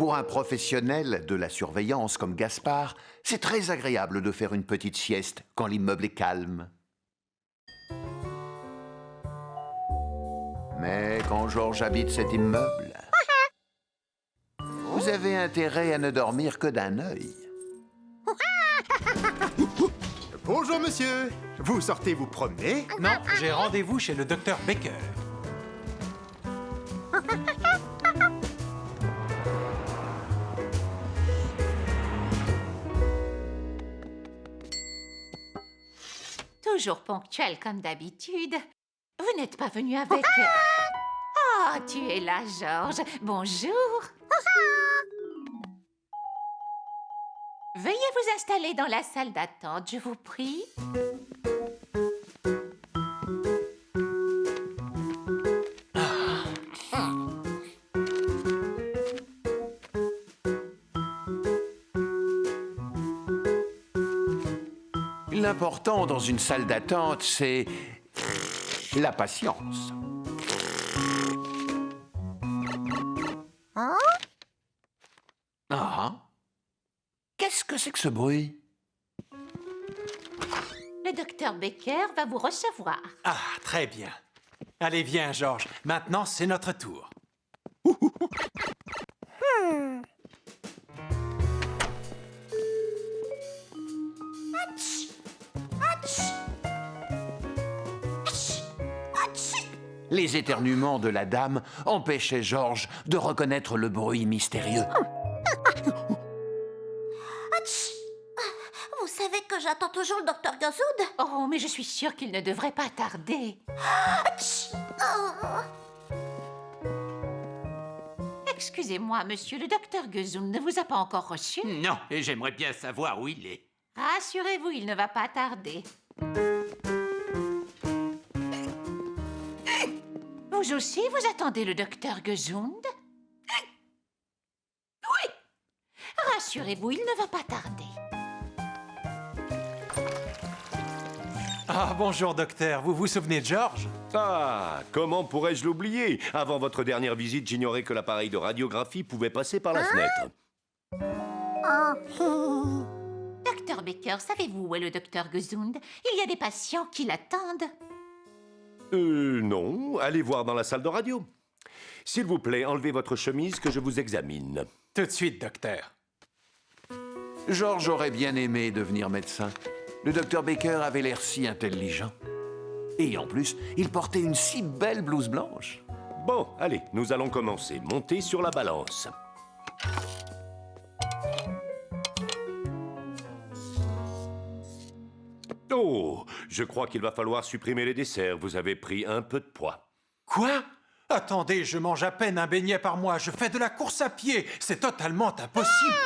Pour un professionnel de la surveillance comme Gaspard, c'est très agréable de faire une petite sieste quand l'immeuble est calme. Mais quand Georges habite cet immeuble, vous avez intérêt à ne dormir que d'un œil. Bonjour, monsieur. Vous sortez vous promener? Non, j'ai rendez-vous chez le docteur Baker. Toujours ponctuel comme d'habitude. Vous n'êtes pas venu avec... Oh, tu es là, Georges. Bonjour. Veuillez vous installer dans la salle d'attente, je vous prie. L'important dans une salle d'attente, c'est la patience. Ah. Qu'est-ce que c'est que ce bruit? Le docteur Baker va vous recevoir. Ah, très bien. Allez, viens, Georges. Maintenant, c'est notre tour. Les éternuements de la dame empêchaient Georges de reconnaître le bruit mystérieux. Vous savez que j'attends toujours le docteur Gazoud? Oh, mais je suis sûre qu'il ne devrait pas tarder. Excusez-moi, monsieur, le docteur Gezoun ne vous a pas encore reçu? Non, et j'aimerais bien savoir où il est. Rassurez-vous, il ne va pas tarder. Vous aussi, vous attendez le docteur Gezound? Oui. Rassurez-vous, il ne va pas tarder. Ah, bonjour, docteur. Vous vous souvenez de Georges? Ah, comment pourrais-je l'oublier? Avant votre dernière visite, j'ignorais que l'appareil de radiographie pouvait passer par la fenêtre. Docteur Baker, savez-vous où est le docteur Gezound? Il y a des patients qui l'attendent. Non. Allez voir dans la salle de radio. S'il vous plaît, enlevez votre chemise que je vous examine. Tout de suite, docteur. Georges aurait bien aimé devenir médecin. Le docteur Baker avait l'air si intelligent. Et en plus, il portait une si belle blouse blanche. Bon, allez, nous allons commencer. Montez sur la balance. Oh, je crois qu'il va falloir supprimer les desserts. Vous avez pris un peu de poids. Quoi? Attendez, je mange à peine un beignet par mois. Je fais de la course à pied. C'est totalement impossible.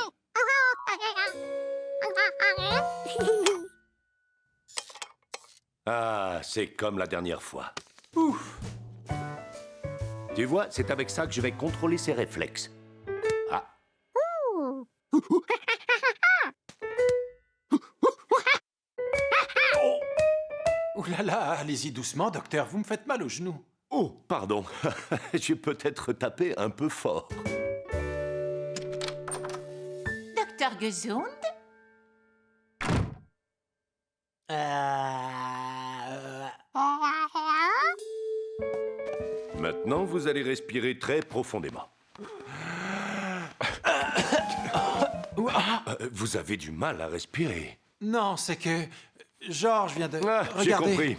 Ah, c'est comme la dernière fois. Ouf. Tu vois, c'est avec ça que je vais contrôler ses réflexes. Ah. Ouh là là, allez-y doucement, docteur. Vous me faites mal au genou. Oh, pardon. J'ai peut-être tapé un peu fort. Docteur Gezound? Maintenant, vous allez respirer très profondément. Vous avez du mal à respirer. Non, c'est que Georges vient de... Ah, j'ai Regardez. compris.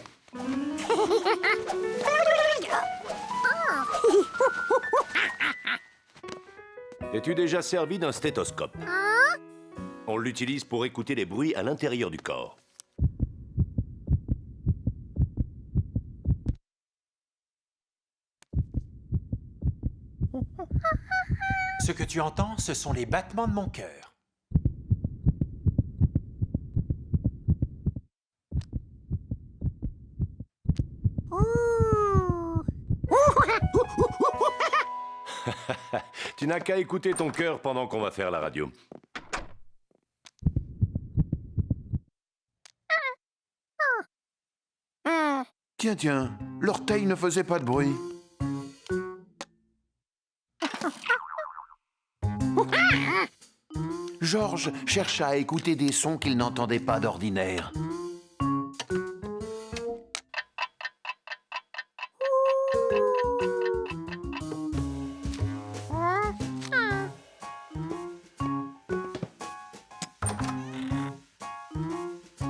Es-tu déjà servi d'un stéthoscope? On l'utilise pour écouter les bruits à l'intérieur du corps. Ce que tu entends, ce sont les battements de mon cœur. Tu n'as qu'à écouter ton cœur pendant qu'on va faire la radio. Tiens, tiens, l'orteil ne faisait pas de bruit. Georges chercha à écouter des sons qu'il n'entendait pas d'ordinaire.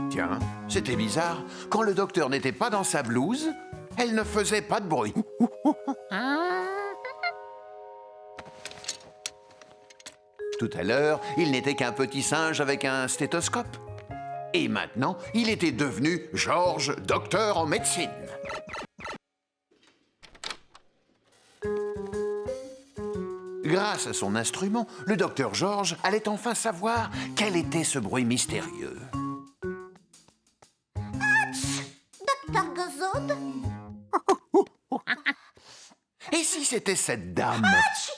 Tiens, c'était bizarre. Quand le docteur n'était pas dans sa blouse, elle ne faisait pas de bruit. Tout à l'heure, il n'était qu'un petit singe avec un stéthoscope. Et maintenant, il était devenu Georges, docteur en médecine. Grâce à son instrument, le docteur Georges allait enfin savoir quel était ce bruit mystérieux. Docteur Gozoud? Et si c'était cette dame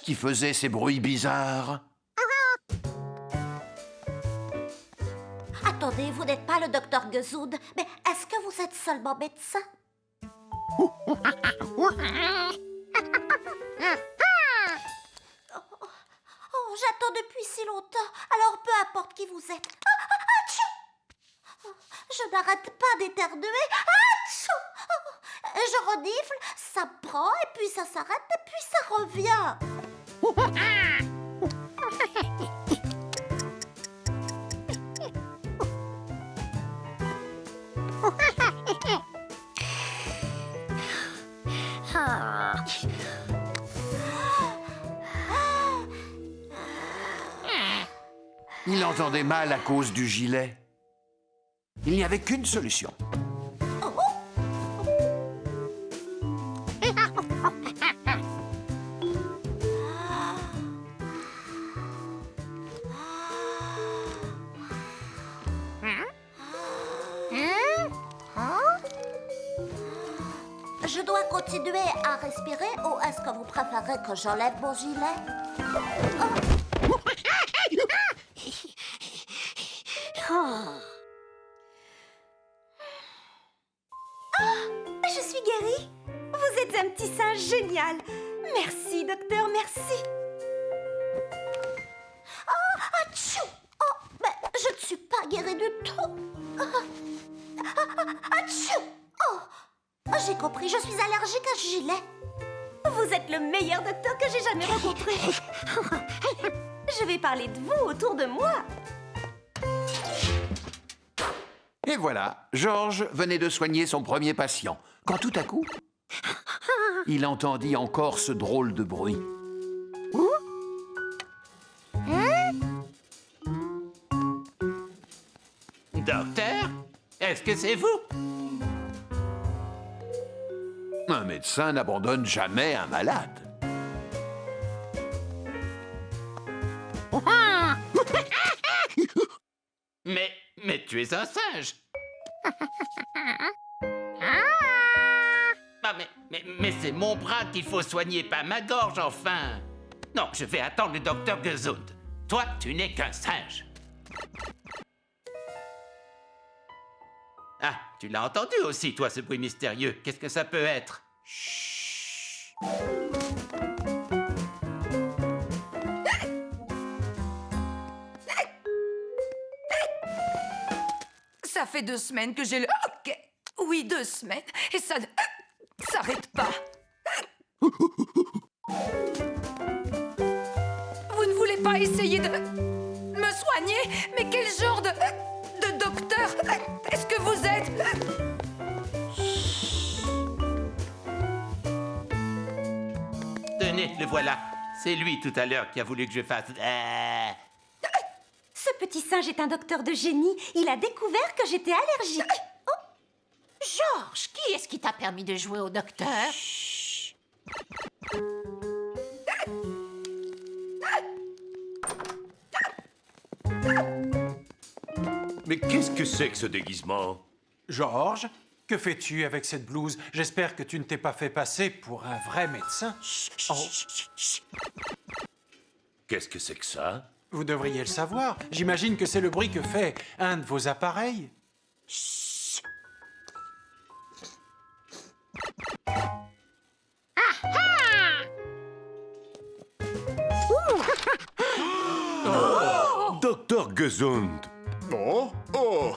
qui faisait ces bruits bizarres? Attendez, vous n'êtes pas le docteur Gozoud, mais est-ce que vous êtes seulement médecin? Oh, j'attends depuis si longtemps, alors peu importe qui vous êtes. Atchou! Je n'arrête pas d'éternuer. Atchou! Je renifle, ça prend, et puis ça s'arrête, et puis ça revient. Il entendait mal à cause du gilet. Il n'y avait qu'une solution. Je dois continuer à respirer ou est-ce que vous préférez que j'enlève mon gilet? Je suis guérie. Vous êtes un petit singe génial. Merci, docteur, merci. Atchou! Oh, mais je ne suis pas guérie du tout. Atchou! Oh, j'ai compris, je suis allergique à ce gilet. Vous êtes le meilleur docteur que j'ai jamais rencontré. Je vais parler de vous autour de moi. Et voilà, Georges venait de soigner son premier patient, quand tout à coup, il entendit encore ce drôle de bruit. Docteur, est-ce que c'est vous? Un médecin n'abandonne jamais un malade. Mais tu es un singe. Ah, mais c'est mon bras qu'il faut soigner, pas ma gorge, enfin. Non, je vais attendre le docteur Gozoud. Toi, tu n'es qu'un singe. Ah, tu l'as entendu aussi, toi, ce bruit mystérieux. Qu'est-ce que ça peut être? Chut. Ça fait 2 semaines que j'ai le... Ok. Oui, 2 semaines. Et ça ne s'arrête pas. Vous ne voulez pas essayer de me soigner? Mais quel genre de docteur est-ce que vous êtes? Tenez, le voilà. C'est lui, tout à l'heure, qui a voulu que je fasse... Ce petit singe est un docteur de génie. Il a découvert que j'étais allergique. Georges, qui est-ce qui t'a permis de jouer au docteur? Mais qu'est-ce que c'est que ce déguisement? Georges, que fais-tu avec cette blouse? J'espère que tu ne t'es pas fait passer pour un vrai médecin. Oh, Qu'est-ce que c'est que ça? vous devriez le savoir. J'imagine que c'est le bruit que fait un de vos appareils. docteur Gesund. Oh, oh,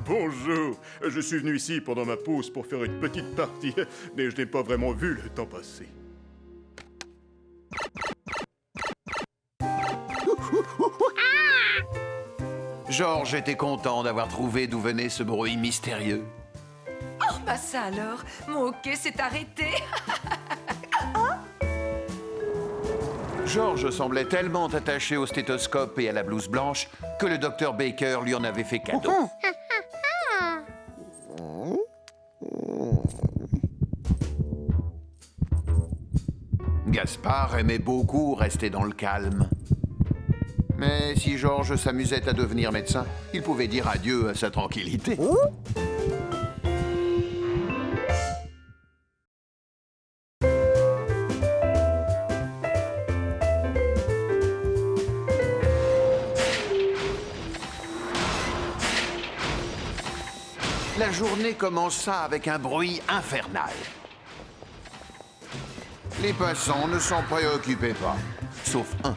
bonjour. Je suis venu ici pendant ma pause pour faire une petite partie, mais je n'ai pas vraiment vu le temps passer. Georges était content d'avoir trouvé d'où venait ce bruit mystérieux. Oh, bah ça alors, mon hockey s'est arrêté. Georges semblait tellement attaché au stéthoscope et à la blouse blanche que le docteur Baker lui en avait fait cadeau. Gaspard aimait beaucoup rester dans le calme. Mais si Georges s'amusait à devenir médecin, il pouvait dire adieu à sa tranquillité. La journée commença avec un bruit infernal. Les passants ne s'en préoccupaient pas, sauf un.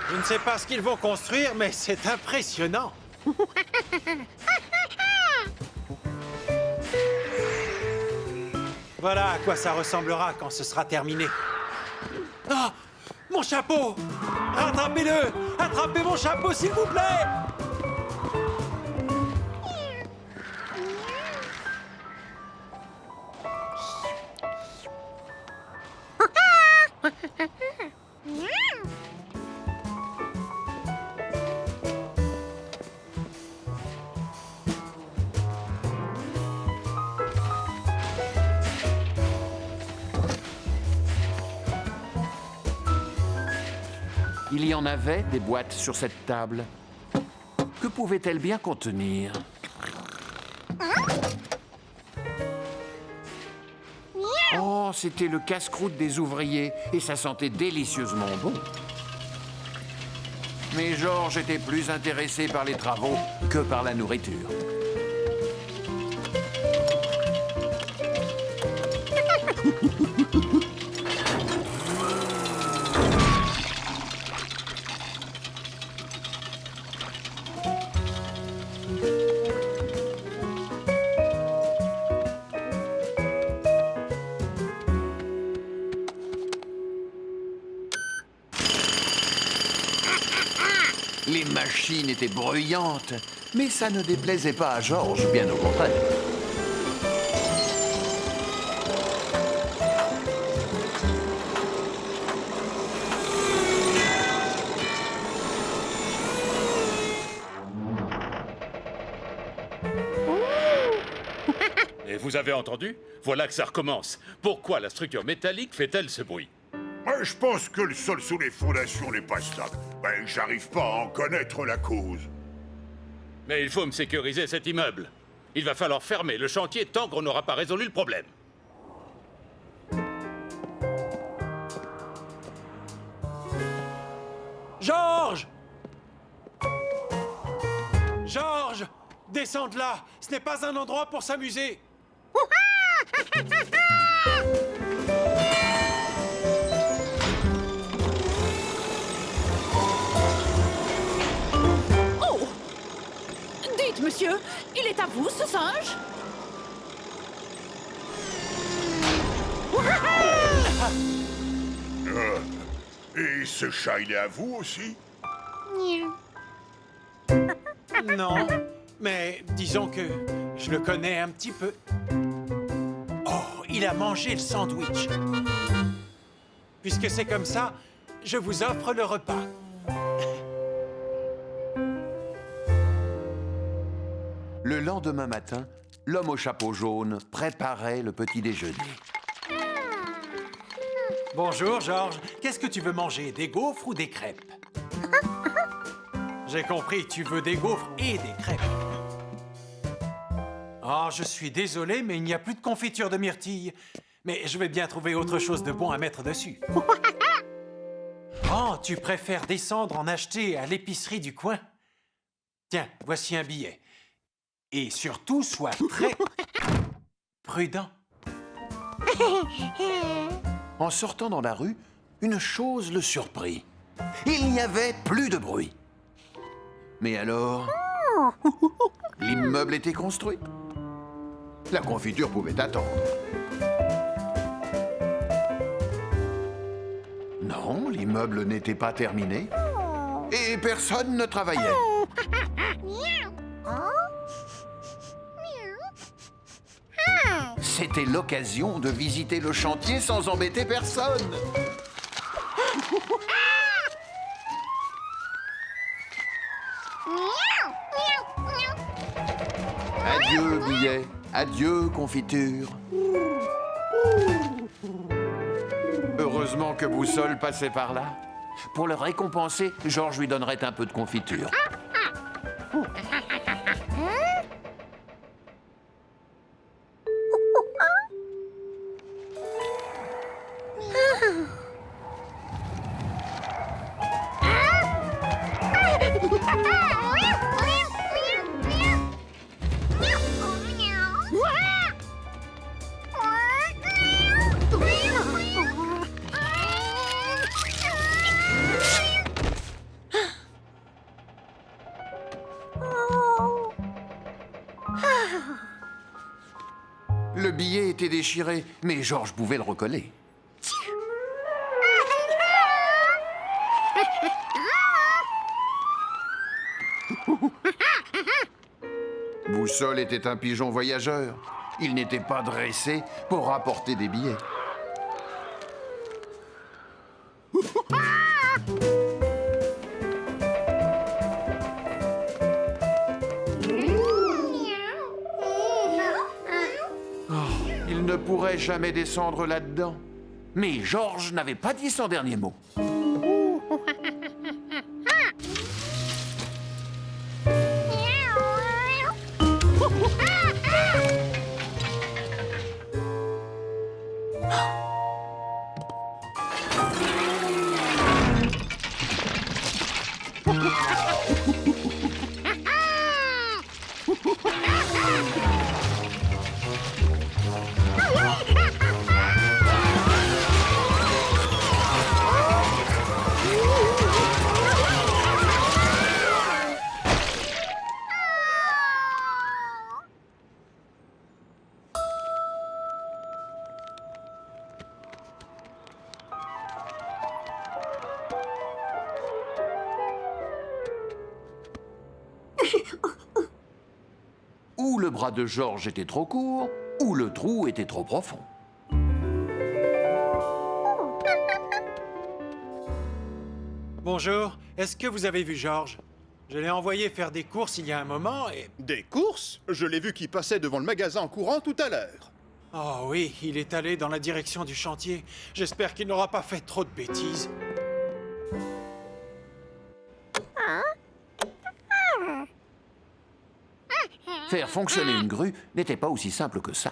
Je ne sais pas ce qu'ils vont construire, mais c'est impressionnant. Voilà à quoi ça ressemblera quand ce sera terminé. Ah! Mon chapeau! Rattrapez-le! Attrapez mon chapeau, s'il vous plaît! Il y en avait des boîtes sur cette table. Que pouvaient-elles bien contenir? Oh, c'était le casse-croûte des ouvriers et ça sentait délicieusement bon. Mais Georges était plus intéressé par les travaux que par la nourriture. Les machines étaient bruyantes, mais ça ne déplaisait pas à Georges, bien au contraire. Et vous avez entendu? Voilà que ça recommence. Pourquoi la structure métallique fait-elle ce bruit? Je pense que le sol sous les fondations n'est pas stable. J'arrive pas à en connaître la cause. Mais il faut me sécuriser cet immeuble. Il va falloir fermer le chantier tant qu'on n'aura pas résolu le problème. Georges! Georges! Descends de là! Ce n'est pas un endroit pour s'amuser! Oh! Dites, monsieur, il est à vous, ce singe? Et ce chat, il est à vous aussi? Non, mais disons que je le connais un petit peu. Oh, il a mangé le sandwich. Puisque c'est comme ça, je vous offre le repas. Le lendemain matin, l'homme au chapeau jaune préparait le petit déjeuner. Bonjour, Georges. Qu'est-ce que tu veux manger, des gaufres ou des crêpes? J'ai compris, tu veux des gaufres et des crêpes. Oh, je suis désolé, mais il n'y a plus de confiture de myrtille. Mais je vais bien trouver autre chose de bon à mettre dessus. Oh, tu préfères descendre en acheter à l'épicerie du coin? Tiens, voici un billet. Et surtout, sois très prudent. En sortant dans la rue, une chose le surprit. Il n'y avait plus de bruit. Mais alors, l'immeuble était construit. La confiture pouvait attendre. Non, l'immeuble n'était pas terminé. Et personne ne travaillait. C'était l'occasion de visiter le chantier sans embêter personne. Adieu, billet. Adieu, confiture. Heureusement que Boussole passait par là. Pour le récompenser, Georges lui donnerait un peu de confiture. Le billet était déchiré, mais Georges pouvait le recoller. Boussole était un pigeon voyageur. Il n'était pas dressé pour rapporter des billets. Il ne pourrait jamais descendre là-dedans. Mais Georges n'avait pas dit son dernier mot. Ou le bras de Georges était trop court, ou le trou était trop profond. Bonjour, est-ce que vous avez vu Georges? Je l'ai envoyé faire des courses il y a un moment et... Des courses? Je l'ai vu qui passait devant le magasin en courant tout à l'heure. Oh oui, il est allé dans la direction du chantier. J'espère qu'il n'aura pas fait trop de bêtises. Faire fonctionner une grue n'était pas aussi simple que ça.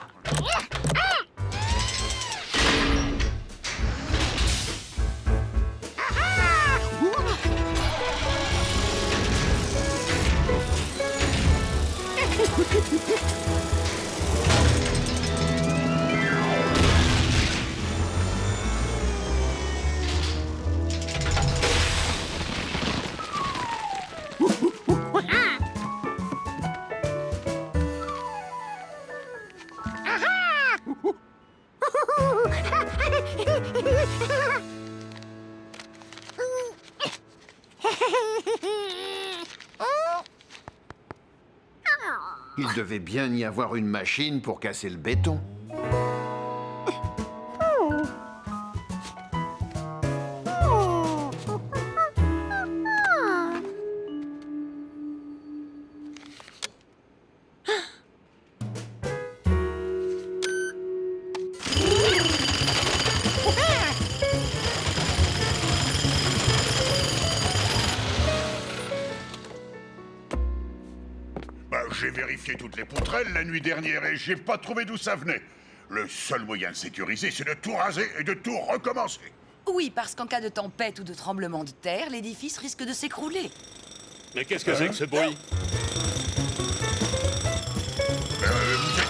Il devait bien y avoir une machine pour casser le béton. J'ai vérifié toutes les poutrelles la nuit dernière et j'ai pas trouvé d'où ça venait. Le seul moyen de sécuriser, c'est de tout raser et de tout recommencer. Oui, parce qu'en cas de tempête ou de tremblement de terre, l'édifice risque de s'écrouler. Mais qu'est-ce que c'est que ce bruit?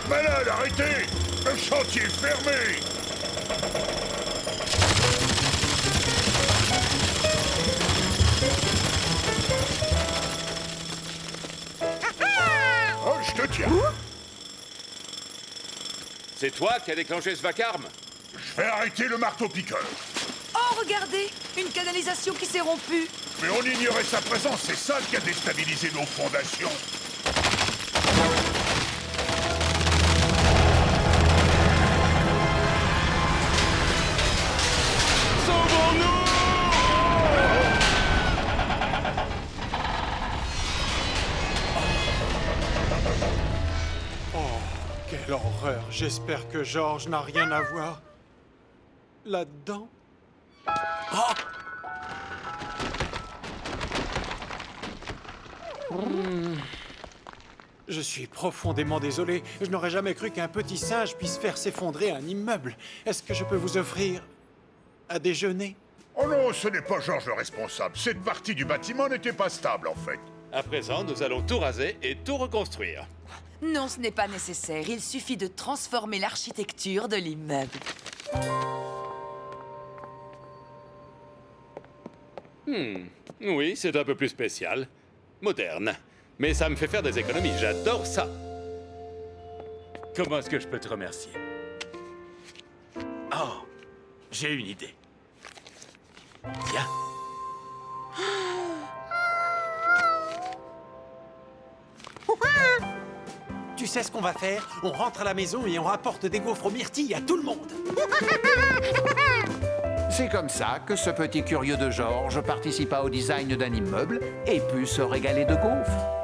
malade, arrêtez! Le chantier est fermé! Oh, je te tiens! C'est toi qui as déclenché ce vacarme? Je vais arrêter le marteau-piqueur! Oh, regardez! Une canalisation qui s'est rompue. Mais on ignorait sa présence, c'est ça qui a déstabilisé nos fondations! Quelle horreur! J'espère que George n'a rien à voir là-dedans. Oh! Je suis profondément désolé. Je n'aurais jamais cru qu'un petit singe puisse faire s'effondrer un immeuble. Est-ce que je peux vous offrir à déjeuner? Oh non, ce n'est pas George le responsable. Cette partie du bâtiment n'était pas stable, en fait. À présent, nous allons tout raser et tout reconstruire. Non, ce n'est pas nécessaire. Il suffit de transformer l'architecture de l'immeuble. Oui, c'est un peu plus spécial. Moderne. Mais ça me fait faire des économies. J'adore ça. Comment est-ce que je peux te remercier? Oh, j'ai une idée. Tiens. Tu sais ce qu'on va faire? On rentre à la maison et on rapporte des gaufres aux myrtilles à tout le monde. C'est comme ça que ce petit curieux de George participa au design d'un immeuble et put se régaler de gaufres.